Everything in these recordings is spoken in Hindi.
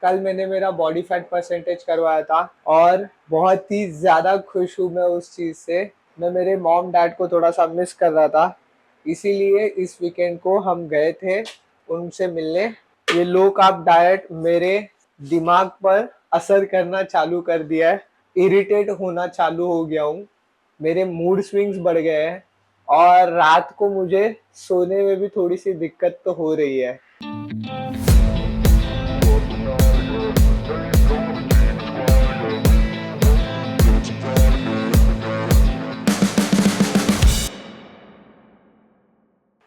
कल मैंने मेरा बॉडी फैट परसेंटेज करवाया था और बहुत ही ज़्यादा खुश हूँ मैं उस चीज़ से। मैं मेरे मॉम डैड को थोड़ा सा मिस कर रहा था, इसीलिए इस वीकेंड को हम गए थे उनसे मिलने। ये लो कार्ब डाइट मेरे दिमाग पर असर करना चालू कर दिया है, इरिटेट होना चालू हो गया हूँ, मेरे मूड स्विंग्स बढ़ गए हैं और रात को मुझे सोने में भी थोड़ी सी दिक्कत तो हो रही है।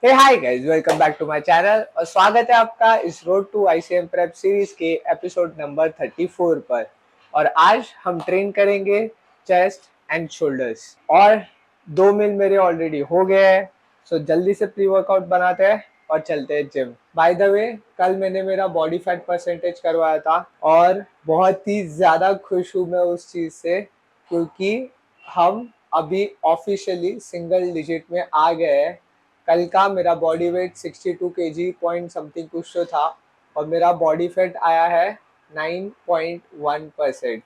Hey hi guys, welcome back to my channel और स्वागत है आपका इस road to ICM prep series के एपिसोड नंबर 34 पर। और आज हम ट्रेन करेंगे चेस्ट एंड शोल्डर्स और 2 मील मेरे ऑलरेडी हो गए हैं, सो जल्दी से प्री वर्कआउट बनाते हैं और चलते हैं जिम। बाय द वे, कल मैंने मेरा बॉडी फैट परसेंटेज करवाया था और बहुत ही ज़्यादा खुश हूँ मैं उस चीज़ से, क्योंकि हम अभी ऑफिशियली सिंगल डिजिट में आ गए हैं। कल का मेरा body weight 62 kg point something कुछ तो था और मेरा बॉडी फैट आया है 9.1%,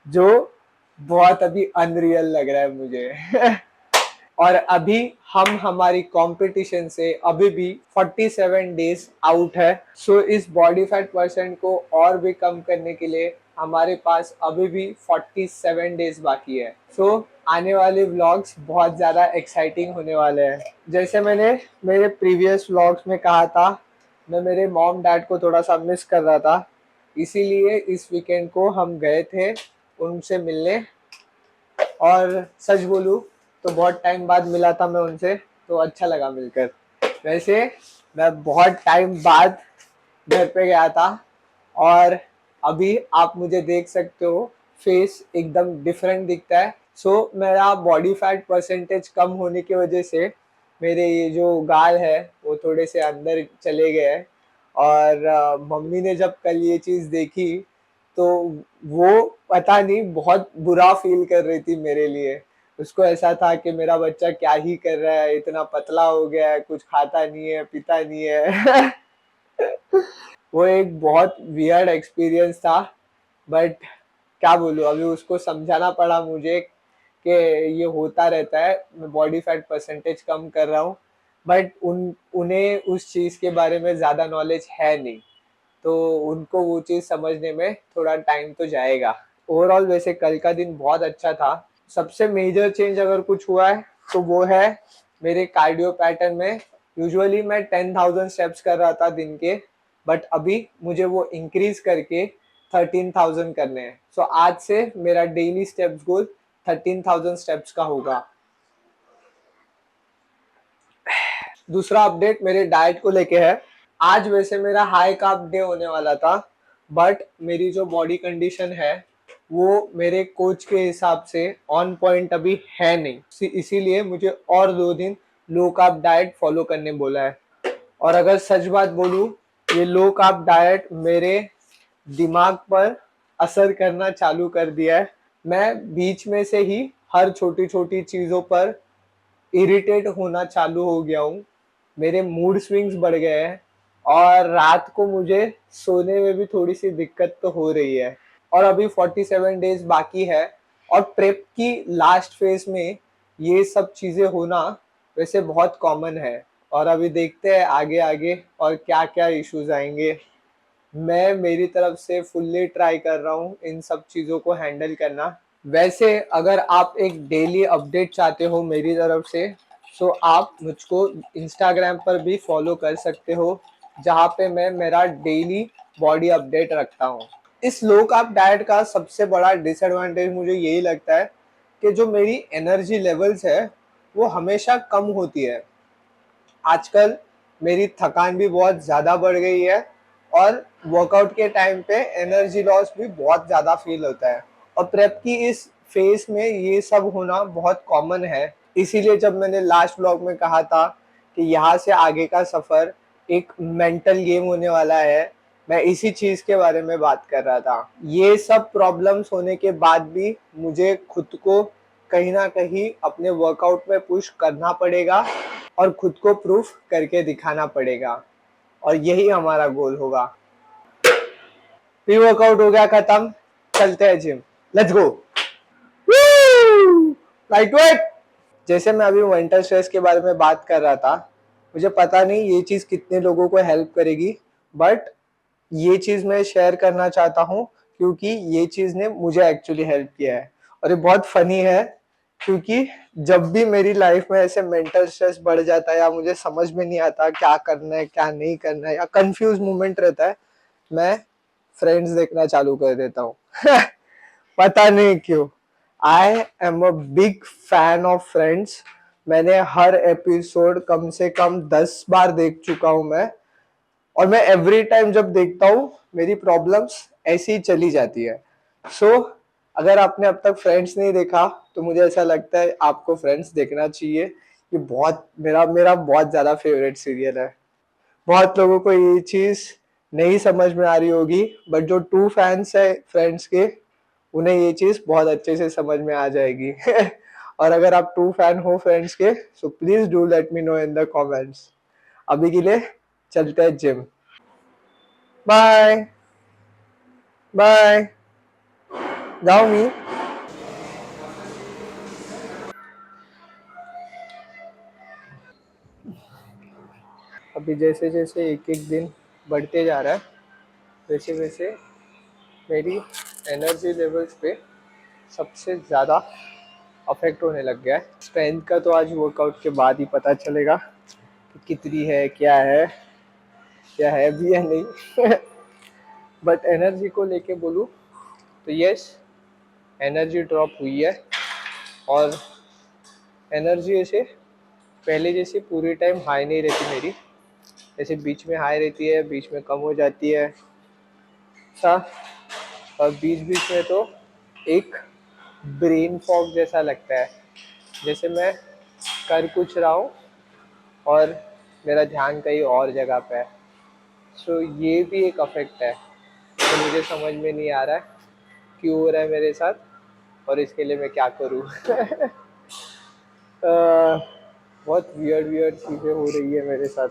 जो बहुत अभी अनरियल लग रहा है मुझे। और अभी हम हमारी कंपटीशन से अभी भी 47 डेज आउट है। सो इस बॉडी फैट परसेंट को और भी कम करने के लिए हमारे पास अभी भी 47 डेज बाकी है। सो आने वाले व्लॉग्स बहुत ज़्यादा एक्साइटिंग होने वाले हैं। जैसे मैंने मेरे प्रीवियस व्लॉग्स में कहा था, मैं मेरे मॉम डैड को थोड़ा सा मिस कर रहा था, इसीलिए इस वीकेंड को हम गए थे उनसे मिलने। और सच बोलूँ तो बहुत टाइम बाद मिला था मैं उनसे, तो अच्छा लगा मिलकर। वैसे मैं बहुत टाइम बाद घर पे गया था और अभी आप मुझे देख सकते हो, फेस एकदम डिफरेंट दिखता है। सो मेरा बॉडी फैट परसेंटेज कम होने की वजह से मेरे ये जो गाल है वो थोड़े से अंदर चले गए हैं। और मम्मी ने जब कल ये चीज़ देखी तो वो पता नहीं बहुत बुरा फील कर रही थी मेरे लिए। उसको ऐसा था कि मेरा बच्चा क्या ही कर रहा है, इतना पतला हो गया है, कुछ खाता नहीं है, पीता नहीं है। वो एक बहुत वियर्ड एक्सपीरियंस था, बट क्या बोलूँ, अभी उसको समझाना पड़ा मुझे कि ये होता रहता है, मैं बॉडी फैट परसेंटेज कम कर रहा हूँ। बट उन्हें उस चीज़ के बारे में ज़्यादा नॉलेज है नहीं, तो उनको वो चीज़ समझने में थोड़ा टाइम तो जाएगा। ओवरऑल वैसे कल का दिन बहुत अच्छा था। सबसे मेजर चेंज अगर कुछ हुआ है तो वो है मेरे कार्डियो पैटर्न में। यूजुअली मैं 10,000 स्टेप्स कर रहा था दिन के, बट अभी मुझे वो इंक्रीज करके 13,000 करने हैं। सो आज से मेरा डेली स्टेप्स गोल 13,000 स्टेप्स का होगा। दूसरा अपडेट मेरे डाइट को लेके है। आज वैसे मेरा हाई कार्ब डे होने वाला था, बट मेरी जो बॉडी कंडीशन है वो मेरे कोच के हिसाब से ऑन पॉइंट अभी है नहीं, इसीलिए मुझे और 2 दिन लो कार्ब डाइट फॉलो करने बोला है। और अगर सच बात बोलूँ, ये लो कार्ब डाइट मेरे दिमाग पर असर करना चालू कर दिया है। मैं बीच में से ही हर छोटी छोटी चीज़ों पर इरिटेट होना चालू हो गया हूँ, मेरे मूड स्विंग्स बढ़ गए हैं और रात को मुझे सोने में भी थोड़ी सी दिक्कत तो हो रही है। और अभी 47 डेज बाकी है और प्रेप की लास्ट फेज में ये सब चीज़ें होना वैसे बहुत कॉमन है। और अभी देखते हैं आगे आगे और क्या क्या इश्यूज आएंगे। मैं मेरी तरफ से फुल्ली ट्राई कर रहा हूँ इन सब चीज़ों को हैंडल करना। वैसे अगर आप एक डेली अपडेट चाहते हो मेरी तरफ से, तो आप मुझको इंस्टाग्राम पर भी फॉलो कर सकते हो, जहाँ पे मैं मेरा डेली बॉडी अपडेट रखता हूँ। इस लो कार्ब डाइट का सबसे बड़ा डिसएडवांटेज मुझे यही लगता है कि जो मेरी एनर्जी लेवल्स है वो हमेशा कम होती है। आजकल मेरी थकान भी बहुत ज़्यादा बढ़ गई है और वर्कआउट के टाइम पे एनर्जी लॉस भी बहुत ज़्यादा फील होता है। और प्रेप की इस फेज में ये सब होना बहुत कॉमन है। इसीलिए जब मैंने लास्ट व्लॉग में कहा था कि यहाँ से आगे का सफ़र एक मेंटल गेम होने वाला है, मैं इसी चीज़ के बारे में बात कर रहा था। ये सब प्रॉब्लम्स होने के बाद भी मुझे खुद को कहीं ना कहीं अपने वर्कआउट में पुश करना पड़ेगा और खुद को प्रूफ करके दिखाना पड़ेगा, और यही हमारा गोल होगा। प्री वर्कआउट हो गया खत्म, चलते हैं gym, let's go. Light weight. जैसे मैं अभी मेंटल स्ट्रेस के बारे में बात कर रहा था, मुझे पता नहीं ये चीज कितने लोगों को हेल्प करेगी, बट ये चीज मैं शेयर करना चाहता हूँ क्योंकि ये चीज ने मुझे एक्चुअली हेल्प किया है। और ये बहुत फनी है क्योंकि जब भी मेरी लाइफ में ऐसे मेंटल स्ट्रेस बढ़ जाता है या मुझे समझ में नहीं आता क्या करना है क्या नहीं करना है या कंफ्यूज मोमेंट रहता है, मैं फ्रेंड्स देखना चालू कर देता हूँ। पता नहीं क्यों। I am a big fan of friends. मैंने हर एपिसोड कम से कम 10 बार देख चुका हूं मैं, और मैं एवरी टाइम जब देखता हूँ मेरी प्रॉब्लम्स ऐसी ही चली जाती है। सो अगर आपने अब तक फ्रेंड्स नहीं देखा तो मुझे ऐसा लगता है आपको फ्रेंड्स देखना चाहिए। ये बहुत मेरा मेरा बहुत ज्यादा फेवरेट सीरियल है। बहुत लोगों को ये चीज नहीं समझ में आ रही होगी, बट जो ट्रू फैंस है फ्रेंड्स के, उन्हें ये चीज बहुत अच्छे से समझ में आ जाएगी। और अगर आप ट्रू फैन हो फ्रेंड्स के, so please do let me know in the comments. अभी के लिए चलते हैं जिम। Bye bye. जाओ मी। अभी जैसे जैसे एक एक दिन बढ़ते जा रहा है, वैसे वैसे मेरी एनर्जी लेवल्स पे सबसे ज़्यादा अफेक्ट होने लग गया है। स्ट्रेंथ का तो आज वर्कआउट के बाद ही पता चलेगा कि कितनी है, क्या है भी या नहीं। बट एनर्जी को लेके बोलूँ तो यस, एनर्जी ड्रॉप हुई है। और एनर्जी ऐसे पहले जैसे पूरे टाइम हाई नहीं रहती मेरी, जैसे बीच में हाई रहती है, बीच में कम हो जाती है सा। और बीच बीच में तो एक ब्रेन फॉग जैसा लगता है, जैसे मैं कर कुछ रहा हूँ और मेरा ध्यान कहीं और जगह पे है। सो ये भी एक अफेक्ट है, तो मुझे समझ में नहीं आ रहा है क्यों हो रहा है मेरे साथ और इसके लिए मैं क्या करूँ। बहुत वियर्ड वियर्ड चीज़ें हो रही है मेरे साथ।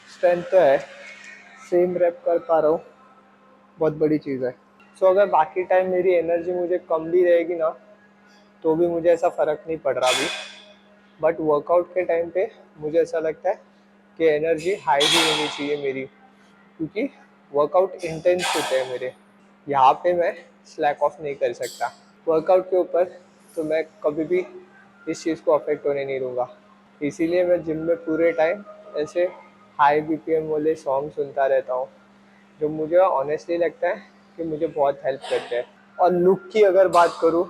स्ट्रेंथ तो है, सेम रैप कर पा रहा हूँ, बहुत बड़ी चीज़ है। सो अगर बाकी टाइम मेरी एनर्जी मुझे कम भी रहेगी ना, तो भी मुझे ऐसा फ़र्क नहीं पड़ रहा अभी। बट वर्कआउट के टाइम पे मुझे ऐसा लगता है कि एनर्जी हाई भी होनी चाहिए मेरी, क्योंकि वर्कआउट इंटेंस होते हैं मेरे। यहाँ पे मैं स्लैक ऑफ नहीं कर सकता वर्कआउट के ऊपर, तो मैं कभी भी इस चीज़ को अफेक्ट होने नहीं दूंगा। इसीलिए मैं जिम में पूरे टाइम ऐसे हाई बीपीएम वाले सॉन्ग सुनता रहता हूँ, जो मुझे ऑनेस्टली लगता है कि मुझे बहुत हेल्प करते हैं। और लुक की अगर बात करूँ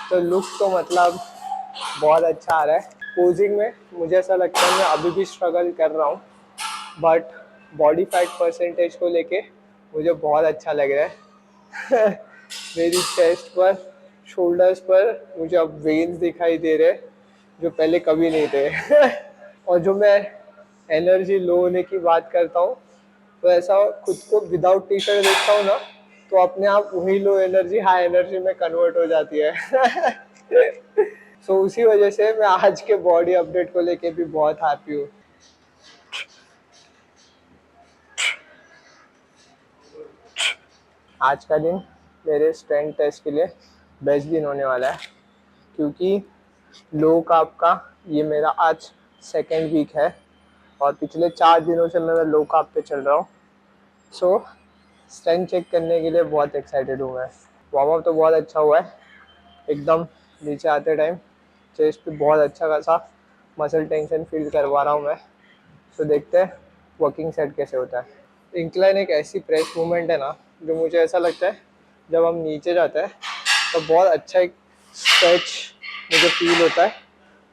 तो लुक तो मतलब बहुत अच्छा आ रहा है। पोजिंग में मुझे ऐसा लगता है मैं अभी भी स्ट्रगल कर रहा हूँ, बट बॉडी फैट परसेंटेज को लेके मुझे बहुत अच्छा लग रहा है। मेरी चेस्ट पर, शोल्डर्स पर मुझे अब वेन्स दिखाई दे रहे हैं, जो पहले कभी नहीं थे। और जो मैं एनर्जी लो होने की बात करता हूँ, तो ऐसा खुद को विदाउट टी शर्ट देखता हूँ ना, तो अपने आप वही लो एनर्जी हाई एनर्जी में कन्वर्ट हो जाती है। सो उसी वजह से मैं आज के बॉडी अपडेट को लेके भी बहुत हैप्पी हूँ। आज का दिन मेरे स्ट्रेंथ टेस्ट के लिए बेस्ट दिन होने वाला है, क्योंकि लो कार्ब का ये मेरा आज सेकेंड वीक है और पिछले 4 दिनों से मैं लो कार्ब पे चल रहा हूँ। सो स्ट्रेंथ चेक करने के लिए बहुत एक्साइटेड हूँ मैं। वार्म अप तो बहुत अच्छा हुआ है, एकदम नीचे आते टाइम चेस्ट पे बहुत अच्छा खासा मसल टेंशन फील करवा रहा हूँ मैं। तो देखते हैं वर्किंग सेट कैसे होता है। इंक्लाइन एक ऐसी प्रेस मूवमेंट है ना, जो मुझे ऐसा लगता है जब हम नीचे जाते हैं तो बहुत अच्छा एक स्ट्रेच मुझे फील होता है,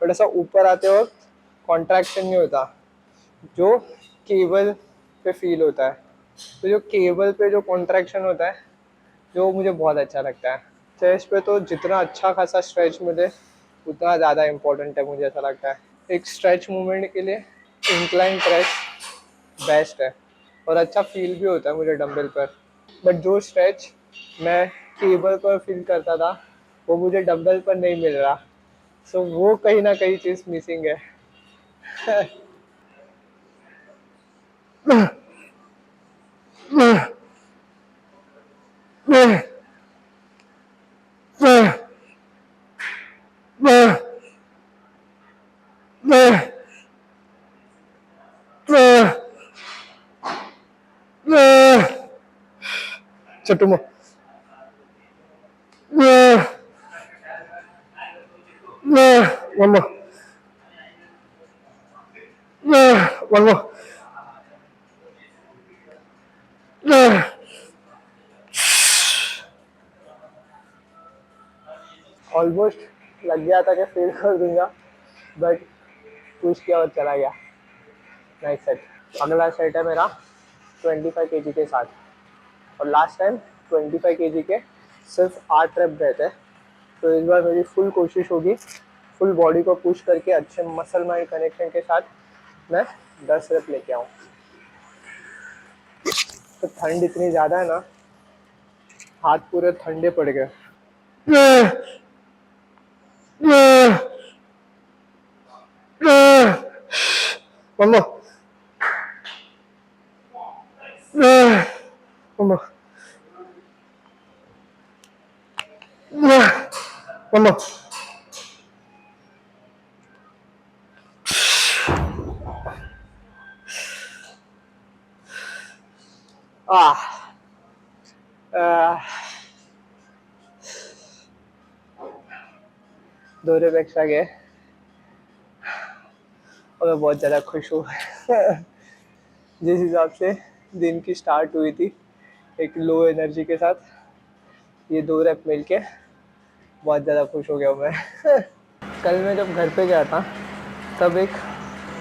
बट ऐसा ऊपर आते वक्त कॉन्ट्रैक्शन नहीं होता जो केबल पे फील होता है। तो जो केबल पे जो कॉन्ट्रैक्शन होता है, जो मुझे बहुत अच्छा लगता है। चेस्ट पे तो जितना अच्छा खासा स्ट्रेच मिले उतना ज़्यादा इम्पोर्टेंट है, मुझे ऐसा लगता है। एक स्ट्रेच मूवमेंट के लिए इंक्लाइन प्रेस बेस्ट है और अच्छा फील भी होता है मुझे डंबल पर। बट जो स्ट्रेच मैं केबल पर फील करता था, वो मुझे डंबल पर नहीं मिल रहा। सो वो कहीं ना कहीं चीज़ मिसिंग है। Chatu mo. One more. One more. Almost लग गया था कि फेल कर दूंगा, बट पुश किया और चला गया। Nice set. अगला सेट है मेरा 25 केजी के साथ, और लास्ट टाइम 25 केजी के सिर्फ 8 रेप गए थे। तो इस बार मेरी फुल कोशिश होगी फुल बॉडी को पुश करके अच्छे मसल माइंड कनेक्शन के साथ मैं 10 रेप लेके आऊँ। तो ठंड इतनी ज़्यादा है ना, हाथ पूरे ठंडे पड़ गए। मम्मा मम्मा मम्मा दो रेप एक्स्ट्रा गए और मैं बहुत ज़्यादा खुश हूँ। जिस हिसाब से दिन की स्टार्ट हुई थी एक लो एनर्जी के साथ, ये 2 रेप मिल के बहुत ज़्यादा खुश हो गया हूँ मैं। कल मैं जब घर पे गया था तब एक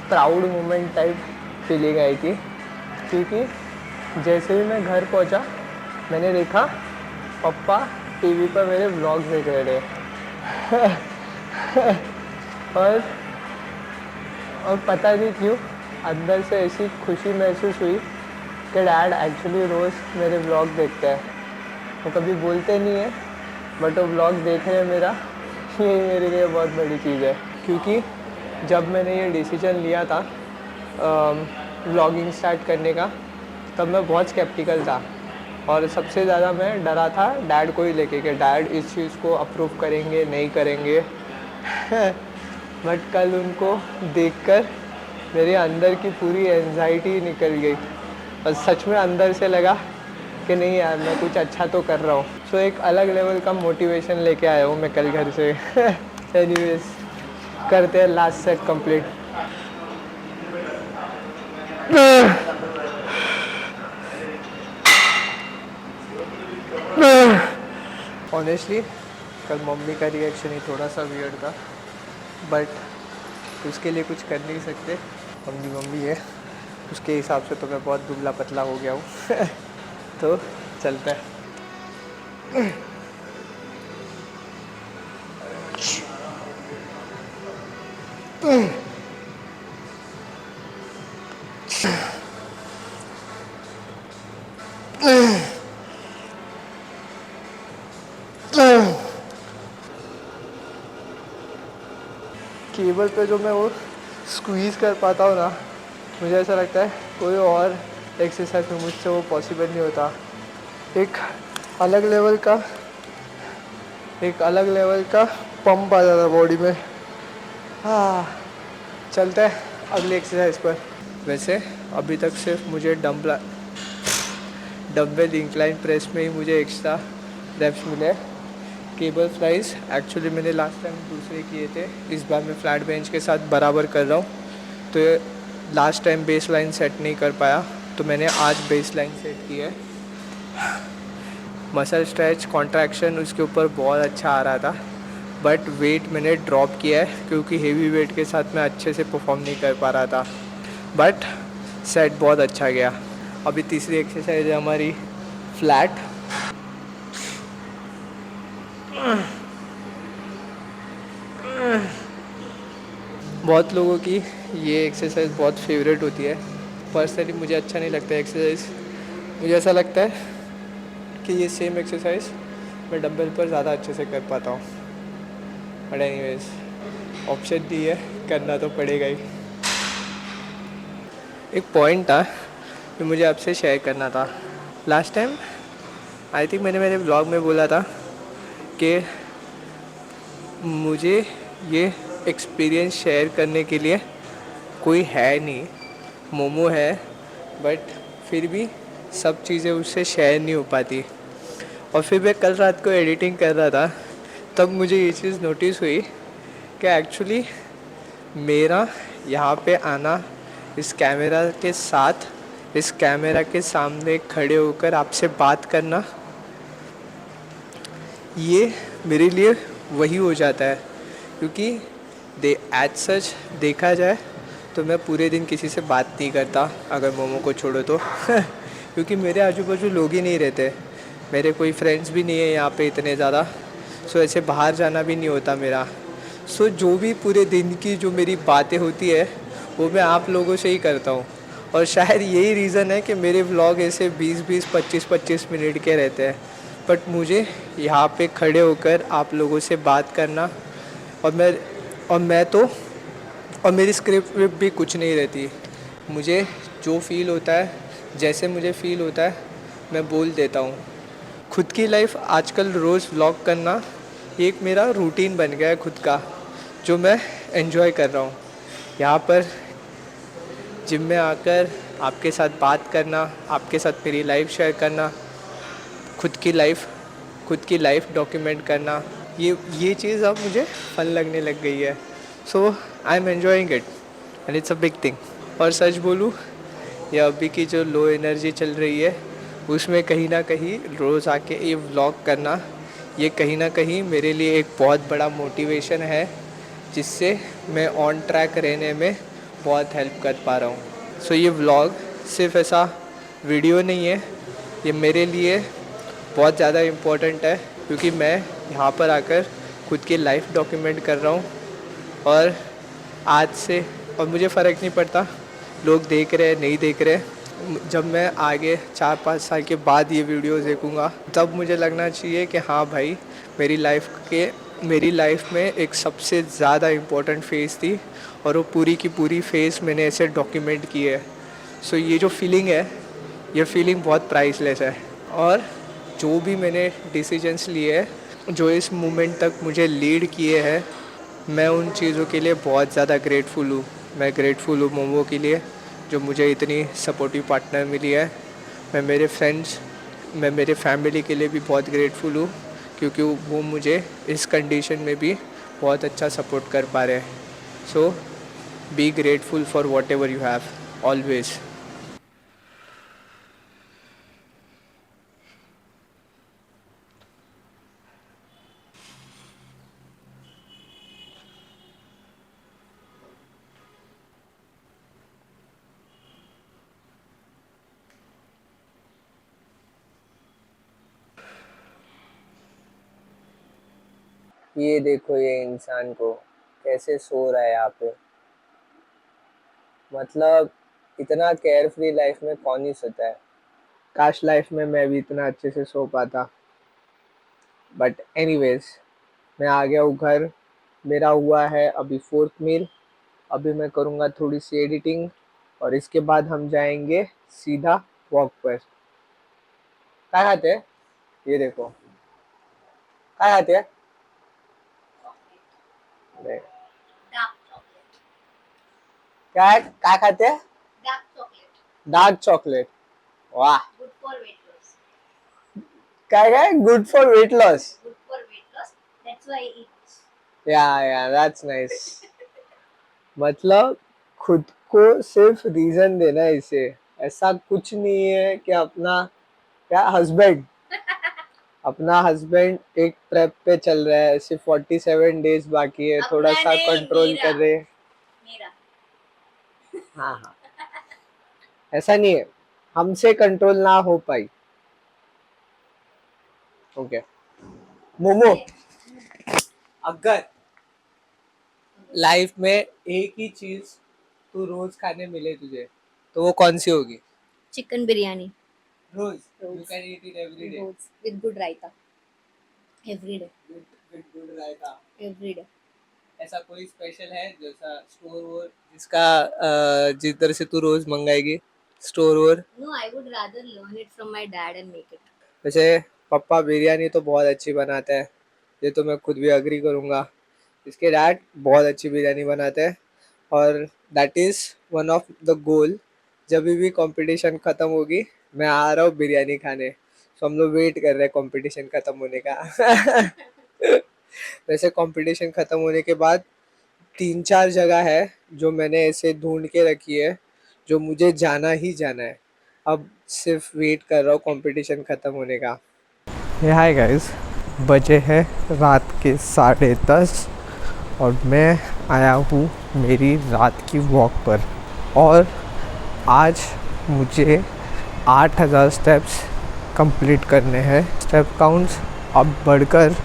प्राउड मोमेंट टाइप फीलिंग आई थी, क्योंकि जैसे ही मैं घर पहुंचा मैंने देखा पापा टीवी पर मेरे व्लॉग्स देख रहे थे। और पता नहीं क्यों अंदर से ऐसी खुशी महसूस हुई कि डैड एक्चुअली रोज़ मेरे व्लॉग देखते हैं। वो कभी बोलते नहीं है बट वो व्लॉग देख रहे हैं मेरा, ये मेरे लिए बहुत बड़ी चीज़ है। क्योंकि जब मैंने ये डिसीजन लिया था व्लॉगिंग स्टार्ट करने का, तब मैं बहुत स्केप्टिकल था और सबसे ज़्यादा मैं डरा था डैड को ही लेके कि डैड इस चीज़ को अप्रूव करेंगे नहीं करेंगे। बट कल उनको देखकर मेरे अंदर की पूरी एंजाइटी निकल गई और सच में अंदर से लगा कि नहीं यार मैं कुछ अच्छा तो कर रहा हूँ। सो एक अलग लेवल का मोटिवेशन लेके आया हूँ मैं कल घर से। एनीवेज करते हैं लास्ट सेट कंप्लीट। ऑनेस्टली कल मम्मी का रिएक्शन ही थोड़ा सा वियर्ड था, बट उसके लिए कुछ कर नहीं सकते। मम्मी है, उसके हिसाब से तो मैं बहुत दुबला पतला हो गया हूँ। तो चलता है। केबल पे जो मैं वो स्क्वीज़ कर पाता हूँ ना, मुझे ऐसा लगता है कोई और एक्सरसाइज में मुझसे वो पॉसिबल नहीं होता। एक अलग लेवल का पंप आ जाता है बॉडी में। हाँ, चलता है अगली एक्सरसाइज पर। वैसे अभी तक सिर्फ मुझे डम्बल इंक्लाइन प्रेस में ही मुझे एक्स्ट्रा रेप्स मिले। केबल फ्लाइज एक्चुअली मैंने लास्ट टाइम दूसरे किए थे, इस बार मैं फ्लैट बेंच के साथ बराबर कर रहा हूँ। तो ये last time base line set नहीं कर पाया, तो मैंने आज बेस लाइन सेट की है। मसल स्ट्रेच कॉन्ट्रैक्शन उसके ऊपर बहुत अच्छा आ रहा था, बट वेट मैंने ड्रॉप किया है क्योंकि हेवी वेट के साथ मैं अच्छे से परफॉर्म नहीं कर पा रहा था। बट सेट बहुत अच्छा गया। अभी तीसरी एक्सरसाइज है हमारी फ्लैट। बहुत लोगों की ये एक्सरसाइज बहुत फेवरेट होती है। पर्सनली मुझे अच्छा नहीं लगता एक्सरसाइज। मुझे ऐसा लगता है कि ये सेम एक्सरसाइज मैं डंबल पर ज़्यादा अच्छे से कर पाता हूँ। बट एनीवेज ऑप्शन दी है, करना तो पड़ेगा ही। एक पॉइंट था जो मुझे आपसे शेयर करना था। लास्ट टाइम आई थिंक मैंने मेरे ब्लॉग में बोला था कि मुझे ये एक्सपीरियंस शेयर करने के लिए कोई है नहीं। मोमो है बट फिर भी सब चीज़ें उससे शेयर नहीं हो पाती। और फिर मैं कल रात को एडिटिंग कर रहा था, तब मुझे ये चीज़ नोटिस हुई कि एक्चुअली मेरा यहाँ पे आना, इस कैमरा के साथ, इस कैमरा के सामने खड़े होकर आपसे बात करना, ये मेरे लिए वही हो जाता है। क्योंकि एज सच देखा जाए तो मैं पूरे दिन किसी से बात नहीं करता, अगर मोमो को छोड़ो तो क्योंकि मेरे आजू बाजू लोग ही नहीं रहते, मेरे कोई फ्रेंड्स भी नहीं है यहाँ पे इतने ज़्यादा। सो ऐसे बाहर जाना भी नहीं होता मेरा। सो जो भी पूरे दिन की जो मेरी बातें होती है वो मैं आप लोगों से ही करता हूँ। और शायद यही रीज़न है कि मेरे व्लॉग ऐसे 20-20, 25-25 मिनट के रहते हैं। बट मुझे यहाँ पे खड़े होकर आप लोगों से बात करना, और मैं तो, और मेरी स्क्रिप्ट विप भी कुछ नहीं रहती। मुझे जो फ़ील होता है, जैसे मुझे फ़ील होता है, मैं बोल देता हूँ। खुद की लाइफ आजकल रोज़ व्लॉग करना एक मेरा रूटीन बन गया है खुद का, जो मैं एंजॉय कर रहा हूँ। यहाँ पर जिम में आकर आपके साथ बात करना, आपके साथ मेरी लाइफ शेयर करना, खुद की लाइफ खुद की लाइफ डॉक्यूमेंट करना, ये चीज़ अब मुझे फन लगने लग गई है। So I am enjoying it and it's a big thing. और सच बोलूँ, ये अभी की जो लो एनर्जी चल रही है उसमें कहीं ना कहीं रोज़ आके ये व्लॉग करना, ये कहीं ना कहीं मेरे लिए एक बहुत बड़ा मोटिवेशन है, जिससे मैं ऑन ट्रैक रहने में बहुत हेल्प कर पा रहा हूँ। सो ये व्लॉग सिर्फ ऐसा वीडियो नहीं है, ये मेरे लिए बहुत ज़्यादा इम्पोर्टेंट है, क्योंकि मैं यहाँ पर आकर खुद की लाइफ डॉक्यूमेंट कर रहा हूँ। और आज से, और मुझे फ़र्क नहीं पड़ता लोग देख रहे हैं नहीं देख रहे, जब मैं आगे 4-5 साल के बाद ये वीडियोस देखूँगा तब मुझे लगना चाहिए कि हाँ भाई, मेरी लाइफ में एक सबसे ज़्यादा इम्पोर्टेंट फ़ेज़ थी और वो पूरी की पूरी फ़ेज़ मैंने ऐसे डॉक्यूमेंट की है। सो ये जो फीलिंग है, ये फीलिंग बहुत प्राइसलेस है। और जो भी मैंने डिसीजंस लिए हैं, जो इस मोमेंट तक मुझे लीड किए हैं, मैं उन चीज़ों के लिए बहुत ज़्यादा ग्रेटफुल हूँ। मैं ग्रेटफुल हूँ मोमो के लिए, जो मुझे इतनी सपोर्टिव पार्टनर मिली है। मैं मेरे फ्रेंड्स मैं मेरे फैमिली के लिए भी बहुत ग्रेटफुल हूँ, क्योंकि वो मुझे इस कंडीशन में भी बहुत अच्छा सपोर्ट कर पा रहे हैं। So be grateful for whatever you have always. ये देखो ये इंसान को कैसे सो रहा है यहाँ पे। मतलब इतना केयर फ्री लाइफ में कौन ही सोता है। काश लाइफ में मैं भी इतना अच्छे से सो पाता। बट एनीवेज, मैं आ गया हूँ घर। मेरा हुआ है अभी फोर्थ मील। अभी मैं करूँगा थोड़ी सी एडिटिंग और इसके बाद हम जाएंगे सीधा वॉक पर। क्या खाते हैं? ये देखो, क्या खाते हैं? नहीं। क्या खाते हैं? Dark chocolate. वाह। क्या है? Good for weight loss. या दैट्स नाइस। मतलब खुद को सिर्फ रीजन देना है इसे। ऐसा कुछ नहीं है कि अपना क्या हस्बैंड अपना हस्बैंड एक ट्रिप पे चल रहा है, सिर्फ 47 डेज बाकी है, थोड़ा सा कंट्रोल कर रहे हैं। हाँ हाँ, ऐसा नहीं है, हमसे कंट्रोल ना हो पाई। ओके मोमो, अगर लाइफ में एक ही चीज तू रोज खाने मिले तुझे, तो वो कौन सी होगी? चिकन बिरयानी रोज you can eat it every day रोज with good raita every day with good raita every day ऐसा कोई स्पेशल है जैसा स्टोर वोर जिसका जिधर से तू रोज मंगाएगी स्टोर वोर? No, I would rather learn it from my dad and make it. वैसे पापा बिरयानी तो बहुत अच्छी बनाते हैं, ये तो मैं खुद भी अग्री करूँगा। इसके डैड बहुत अच्छी बिरयानी बनाते हैं और that is one of the goal. जब भी कंपटीशन ख़त्म होगी मैं आ रहा हूँ बिरयानी खाने, तो हम लोग वेट कर रहे हैं कंपटीशन ख़त्म होने का। वैसे कंपटीशन ख़त्म होने के बाद 3-4 जगह है जो मैंने ऐसे ढूंढ के रखी है जो मुझे जाना ही जाना है। अब सिर्फ वेट कर रहा हूँ कंपटीशन ख़त्म होने का। हाय गाइस, बजे है रात के 10:30 और मैं आया हूँ मेरी रात की वॉक पर और आज मुझे 8000 स्टेप्स कंप्लीट करने हैं। स्टेप काउंट्स अब बढ़कर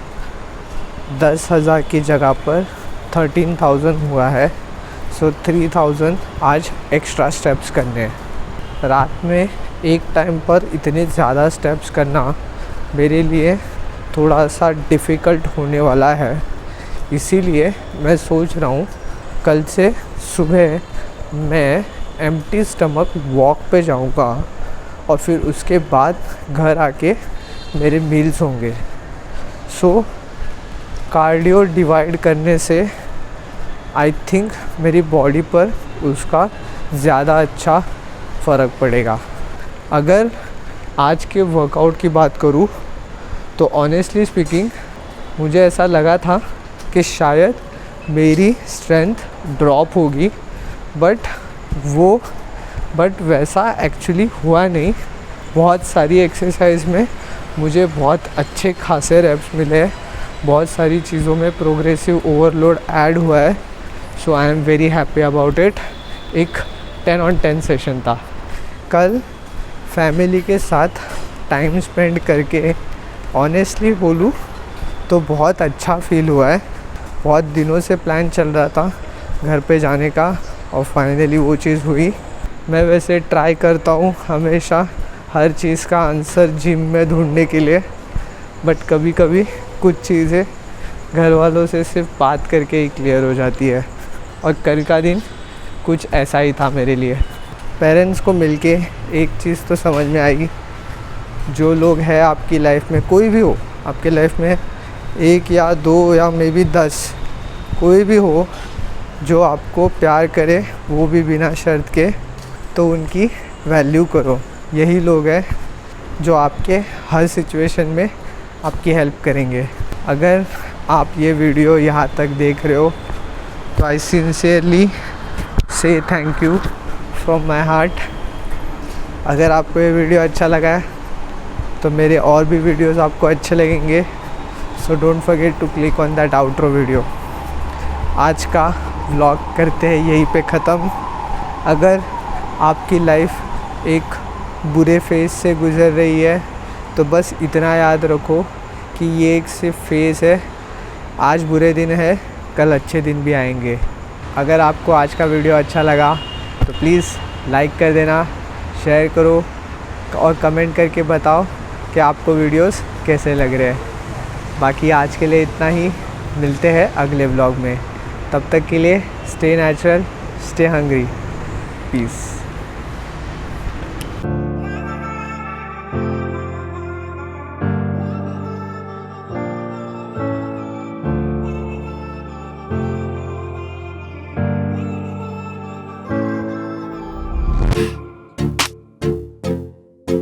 10,000 की जगह पर 13,000 हुआ है। सो 3,000 आज एक्स्ट्रा स्टेप्स करने हैं। रात में एक टाइम पर इतने ज़्यादा स्टेप्स करना मेरे लिए थोड़ा सा डिफ़िकल्ट होने वाला है, इसीलिए मैं सोच रहा हूँ कल से सुबह मैं एम्प्टी स्टमक वॉक पे जाऊँगा और फिर उसके बाद घर आके मेरे मील्स होंगे। सो कार्डियो डिवाइड करने से आई थिंक मेरी बॉडी पर उसका ज़्यादा अच्छा फ़र्क पड़ेगा। अगर आज के वर्कआउट की बात करूँ तो ऑनेस्टली स्पीकिंग मुझे ऐसा लगा था कि शायद मेरी स्ट्रेंथ ड्रॉप होगी, बट वैसा एक्चुअली हुआ नहीं। बहुत सारी एक्सरसाइज में मुझे बहुत अच्छे खासे रेप्स मिले, बहुत सारी चीज़ों में प्रोग्रेसिव ओवरलोड ऐड हुआ है। So I am very happy about it. एक 10 on 10 सेशन था। कल फैमिली के साथ टाइम स्पेंड करके ऑनेस्टली बोलूँ तो बहुत अच्छा फील हुआ है। बहुत दिनों से प्लान चल रहा था घर पे जाने का और फाइनली वो चीज़ हुई। मैं वैसे ट्राई करता हूँ हमेशा हर चीज़ का आंसर जिम में ढूंढने के लिए, बट कभी कभी कुछ चीज़ें घर वालों से सिर्फ बात करके ही क्लियर हो जाती है और कल का दिन कुछ ऐसा ही था मेरे लिए। पेरेंट्स को मिलके एक चीज़ तो समझ में आई, जो लोग हैं आपकी लाइफ में, कोई भी हो आपके लाइफ में, 1 या 2 या मे बी 10, कोई भी हो जो आपको प्यार करे वो भी बिना शर्त के, तो उनकी वैल्यू करो। यही लोग हैं जो आपके हर सिचुएशन में आपकी हेल्प करेंगे। अगर आप ये वीडियो यहाँ तक देख रहे हो तो आई सिंसियरली से thank you from my heart. अगर आपको ये वीडियो अच्छा लगा है तो मेरे और भी वीडियोस आपको अच्छे लगेंगे। So don't forget to click on that outro video. आज का व्लॉग करते हैं यहीं पे ख़त्म। अगर आपकी लाइफ एक बुरे फेज़ से गुज़र रही है तो बस इतना याद रखो कि ये एक सिर्फ फेज़ है। आज बुरे दिन है, कल अच्छे दिन भी आएंगे। अगर आपको आज का वीडियो अच्छा लगा तो प्लीज़ लाइक कर देना, शेयर करो और कमेंट करके बताओ कि आपको वीडियोस कैसे लग रहे हैं। बाकी आज के लिए इतना ही, मिलते हैं अगले व्लॉग में। तब तक के लिए stay natural, stay hungry, piece.